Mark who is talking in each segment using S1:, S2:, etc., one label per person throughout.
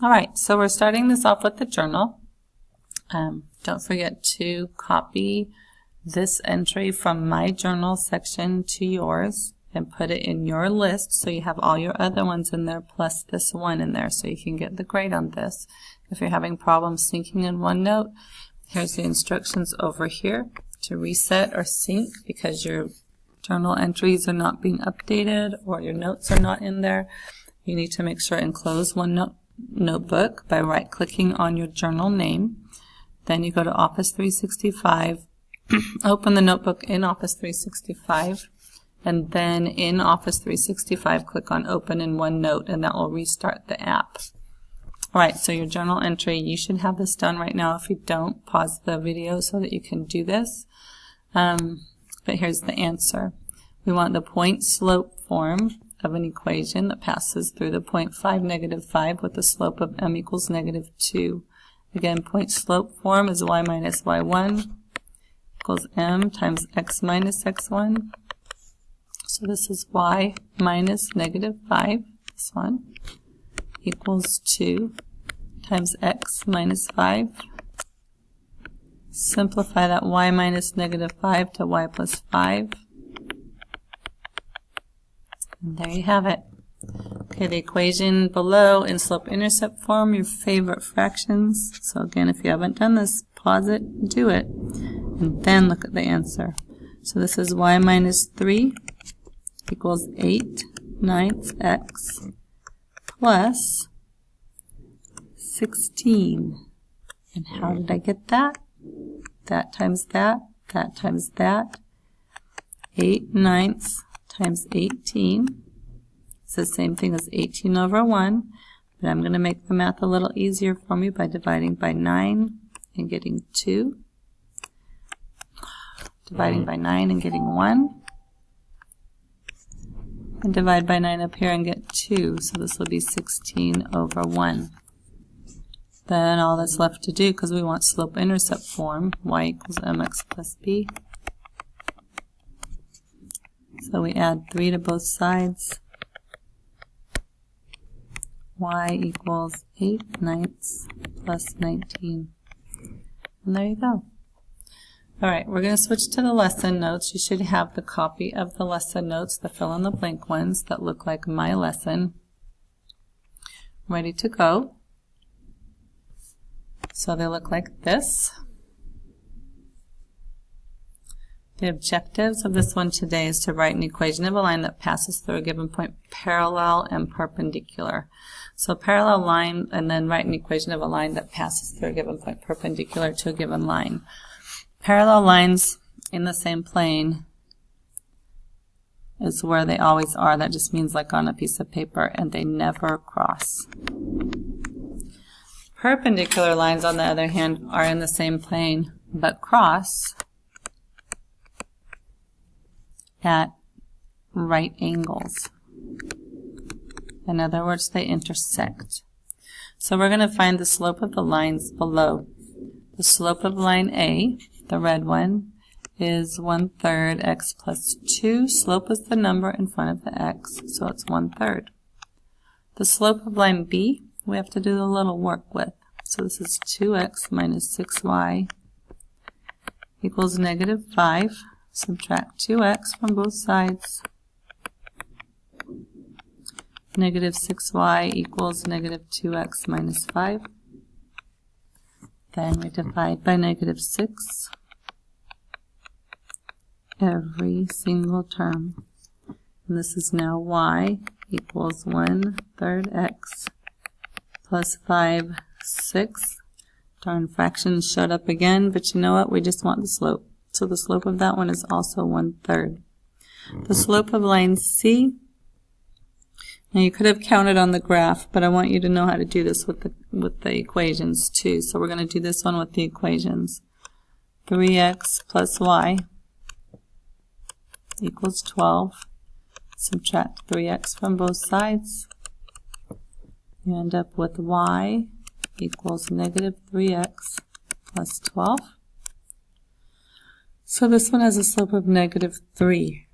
S1: All right, so we're starting this off with the journal. Don't forget to copy this entry from my journal section to yours and put it in your list so you have all your other ones in there plus this one in there so you can get the grade on this. If you're having problems syncing in OneNote, here's the instructions over here to reset or sync because your journal entries are not being updated or your notes are not in there. You need to make sure and close OneNote notebook by right-clicking on your journal name. Then you go to Office 365, open the notebook in Office 365, and then in Office 365 click on Open in OneNote, and that will restart the app. Alright, so your journal entry, you should have this done right now. If you don't, pause the video so that you can do this. But here's the answer. We want the point slope form of an equation that passes through the point 5, negative 5 with the slope of m equals negative 2. Again, point slope form is y minus y1 equals m times x minus x1. So this is y minus negative 5, this one, equals 2 times x minus 5. Simplify that y minus negative 5 to y plus 5. And there you have it. Okay, the equation below in slope-intercept form, your favorite fractions. So again, if you haven't done this, pause it, do it, and then look at the answer. So this is y minus 3 equals 8/9 x plus 16. And how did I get that? That times that times that. 8/9 times 18. It's the same thing as 18 over 1, but I'm going to make the math a little easier for me by dividing by 9 and getting 2. Dividing by 9 and getting 1. And divide by 9 up here and get 2, so this will be 16 over 1. Then all that's left to do, because we want slope-intercept form, y equals mx plus b. So we add 3 to both sides. Y equals 8/9 plus 19. And there you go. Alright, we're going to switch to the lesson notes. You should have the copy of the lesson notes, the fill-in-the-blank ones that look like my lesson, ready to go. So they look like this. The objectives of this one today is to write an equation of a line that passes through a given point parallel and perpendicular. So parallel line, and then write an equation of a line that passes through a given point perpendicular to a given line. Parallel lines in the same plane is where they always are. That just means like on a piece of paper, and they never cross. Perpendicular lines, on the other hand, are in the same plane but cross at right angles. In other words, they intersect. So we're going to find the slope of the lines below. The slope of line A, the red one, is 1/3 x plus 2. Slope is the number in front of the x, so it's 1/3. The slope of line B, we have to do a little work with. So this is 2x minus 6y equals negative 5. Subtract 2x from both sides. Negative 6y equals negative 2x minus 5. Then we divide by negative 6 every single term. And this is now y equals 1/3 x plus 5 6. Darn, fractions showed up again, but you know what? We just want the slope. So the slope of that one is also 1/3. The slope of line C, now you could have counted on the graph, but I want you to know how to do this with the equations too. So we're going to do this one with the equations. 3x plus y equals 12. Subtract 3x from both sides. You end up with y equals negative 3x plus 12. So this one has a slope of negative 3.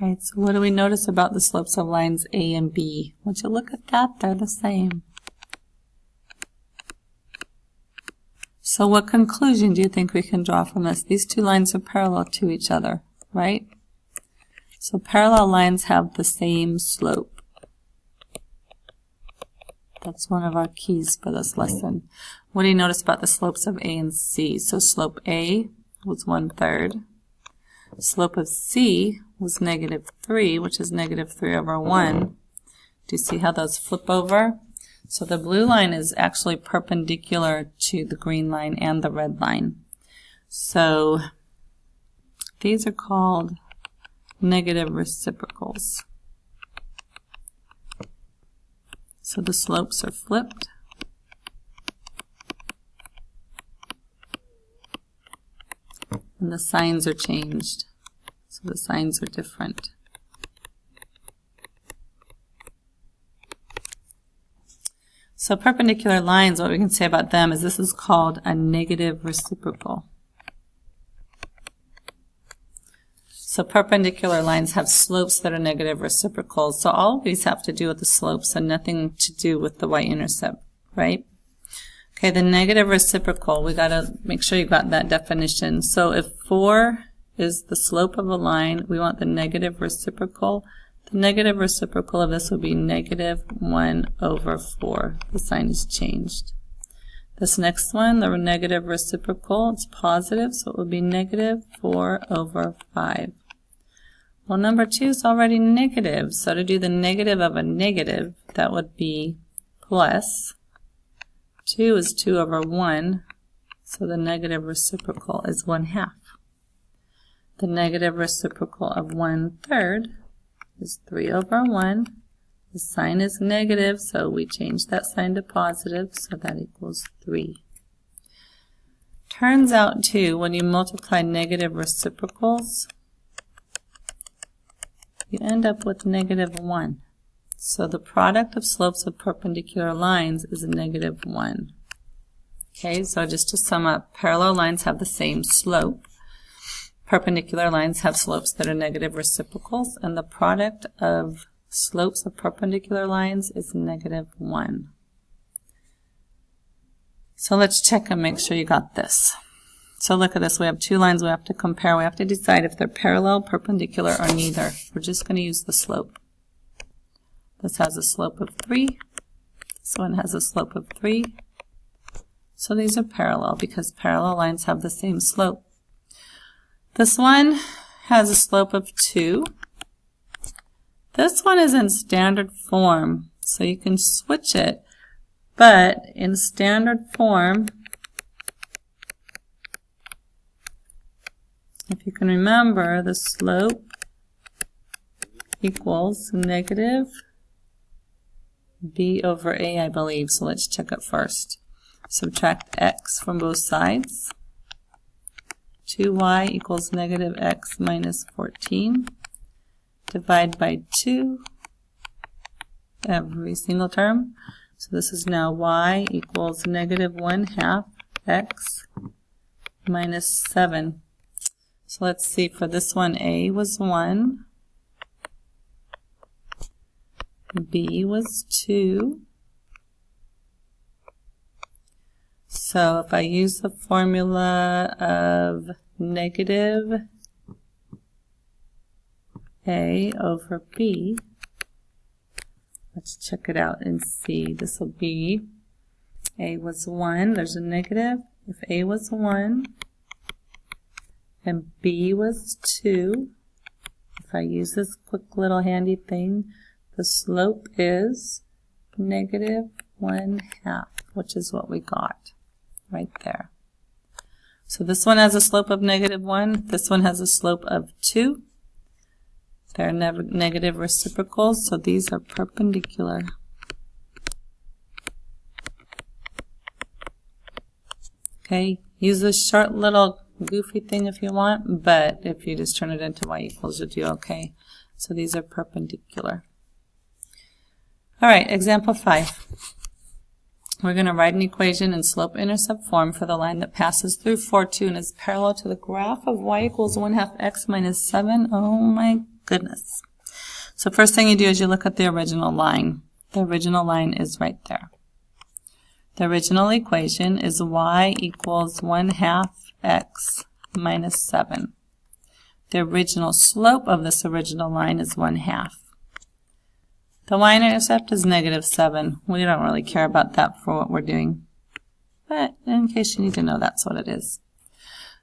S1: Right, so what do we notice about the slopes of lines A and B? Would you look at that? They're the same. So what conclusion do you think we can draw from this? These two lines are parallel to each other, right? So parallel lines have the same slope. That's one of our keys for this lesson. What do you notice about the slopes of A and C? So slope A was 1/3. Slope of C was -3, which is -3/1. Do you see how those flip over? So the blue line is actually perpendicular to the green line and the red line. So these are called negative reciprocals. So the slopes are flipped. And the signs are changed. So the signs are different. So perpendicular lines, what we can say about them is this is called a negative reciprocal. So perpendicular lines have slopes that are negative reciprocals. So all of these have to do with the slopes and nothing to do with the y-intercept, right? Okay, the negative reciprocal, we got to make sure you got that definition. So if 4 is the slope of a line, we want the negative reciprocal. The negative reciprocal of this would be -1/4. The sign is changed. This next one, the negative reciprocal, it's positive, so it would be -4/5. Well, number 2 is already negative, so to do the negative of a negative, that would be plus. 2 is 2/1, so the negative reciprocal is 1/2. The negative reciprocal of 1/3 is 3/1. The sign is negative, so we change that sign to positive, so that equals 3. Turns out, too, when you multiply negative reciprocals, you end up with -1. So the product of slopes of perpendicular lines is -1. Okay, so just to sum up, parallel lines have the same slope. Perpendicular lines have slopes that are negative reciprocals, and the product of slopes of perpendicular lines is -1. So let's check and make sure you got this. So look at this. We have two lines we have to compare. We have to decide if they're parallel, perpendicular, or neither. We're just going to use the slope. This has a slope of 3. This one has a slope of 3. So these are parallel because parallel lines have the same slope. This one has a slope of 2. This one is in standard form, so you can switch it. But in standard form, if you can remember, the slope equals negative b/a, I believe. So let's check it first. Subtract x from both sides. 2y equals negative x minus 14. Divide by 2 every single term. So this is now y equals negative 1/2 x minus 7. So let's see, for this one, a was 1, b was 2. So if I use the formula of negative a over b, let's check it out and see. This will be a was 1, there's a negative. If a was 1 and b was 2, if I use this quick little handy thing, the slope is negative 1/2, which is what we got right there. So this one has a slope of -1, this one has a slope of 2. They're negative reciprocals, so these are perpendicular. Okay, use this short little goofy thing if you want, but if you just turn it into y equals, you'll do okay. So these are perpendicular. All right, example 5. We're going to write an equation in slope-intercept form for the line that passes through 4, 2 and is parallel to the graph of y equals 1/2 x minus 7. Oh my goodness. So first thing you do is you look at the original line. The original line is right there. The original equation is y equals 1/2 x minus 7. The original slope of this original line is 1/2. The y-intercept is -7. We don't really care about that for what we're doing. But in case you need to know, that's what it is.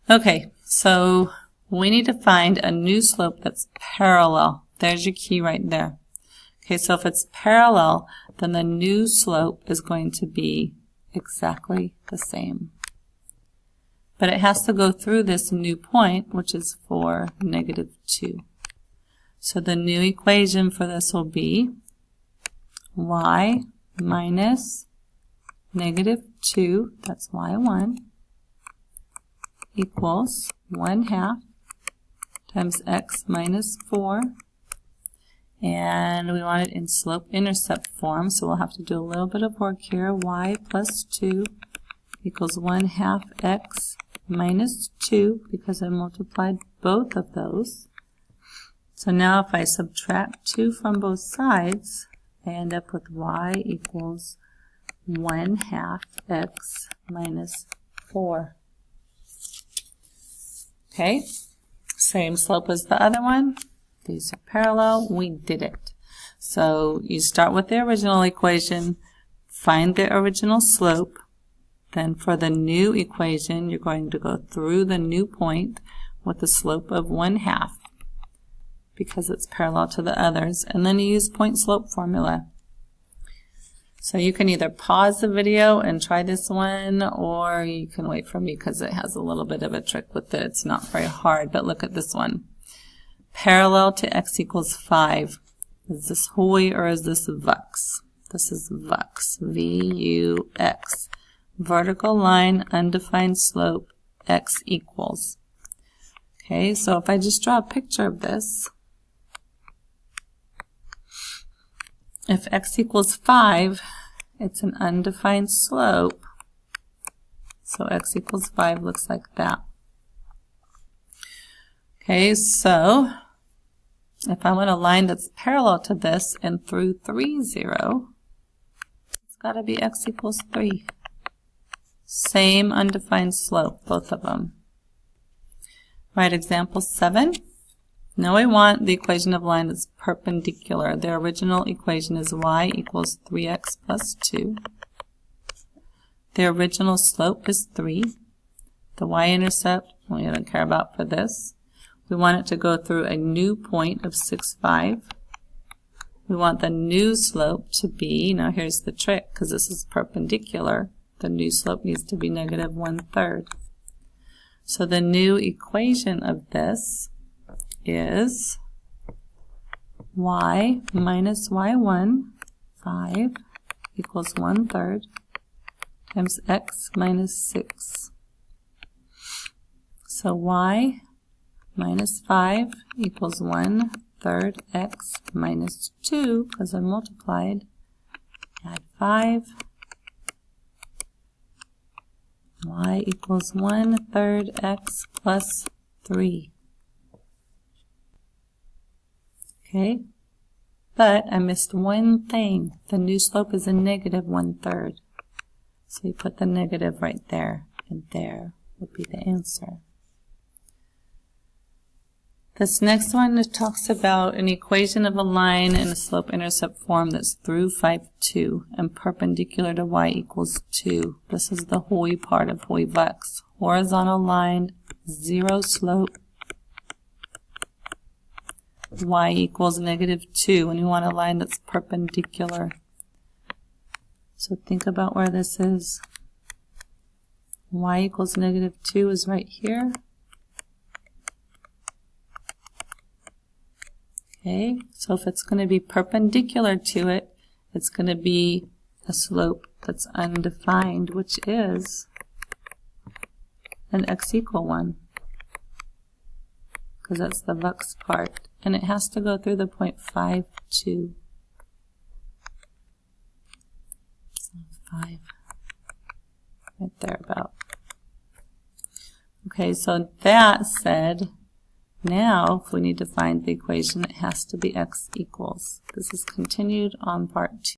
S1: Okay, so we need to find a new slope that's parallel. There's your key right there. Okay, so if it's parallel, then the new slope is going to be exactly the same. But it has to go through this new point, which is 4, -2. So the new equation for this will be y minus -2, that's y1, equals 1/2 times x minus 4. And we want it in slope-intercept form, so we'll have to do a little bit of work here. Y plus 2 equals 1/2 x minus 2, because I multiplied both of those. So now if I subtract 2 from both sides, I end up with y equals 1/2 x minus 4. Okay, same slope as the other one. These are parallel. We did it. So you start with the original equation, find the original slope. Then for the new equation, you're going to go through the new point with a slope of 1/2 because it's parallel to the others. And then you use point slope formula. So you can either pause the video and try this one, or you can wait for me because it has a little bit of a trick with it. It's not very hard, but look at this one. Parallel to x equals 5. Is this Hoy or is this Vux? This is Vux. V-U-X. Vertical line, undefined slope, x equals. Okay, so if I just draw a picture of this, if x equals 5, it's an undefined slope. So x equals 5 looks like that. Okay, so if I want a line that's parallel to this and through 3, 0, it's got to be x equals 3. Same undefined slope, both of them. Right, example 7. Now I want the equation of a line that's perpendicular. The original equation is y equals 3x plus 2. The original slope is 3. The y-intercept, we don't care about for this. We want it to go through a new point of 6, 5. We want the new slope to be, now here's the trick, because this is perpendicular, the new slope needs to be -1/3. So the new equation of this is y minus y1, 5, equals 1/3 times x minus 6. So y minus 5 equals 1/3 x minus 2, because I multiplied. Add 5. Y equals 1/3 x plus 3. Okay, but I missed one thing. The new slope is a -1/3. So you put the negative right there, and there would be the answer. This next one talks about an equation of a line in a slope-intercept form that's through 5, 2 and perpendicular to y equals 2. This is the Hoy part of Hoy-Vux. Horizontal line, 0 slope, y equals -2, and you want a line that's perpendicular. So think about where this is. Y equals -2 is right here. Okay, so if it's going to be perpendicular to it, it's going to be a slope that's undefined, which is an x equal one, because that's the Vux part, and it has to go through the point 5, 2. 5, right there about. Okay, so that said Now, if we need to find the equation, it has to be x equals. This is continued on part 2.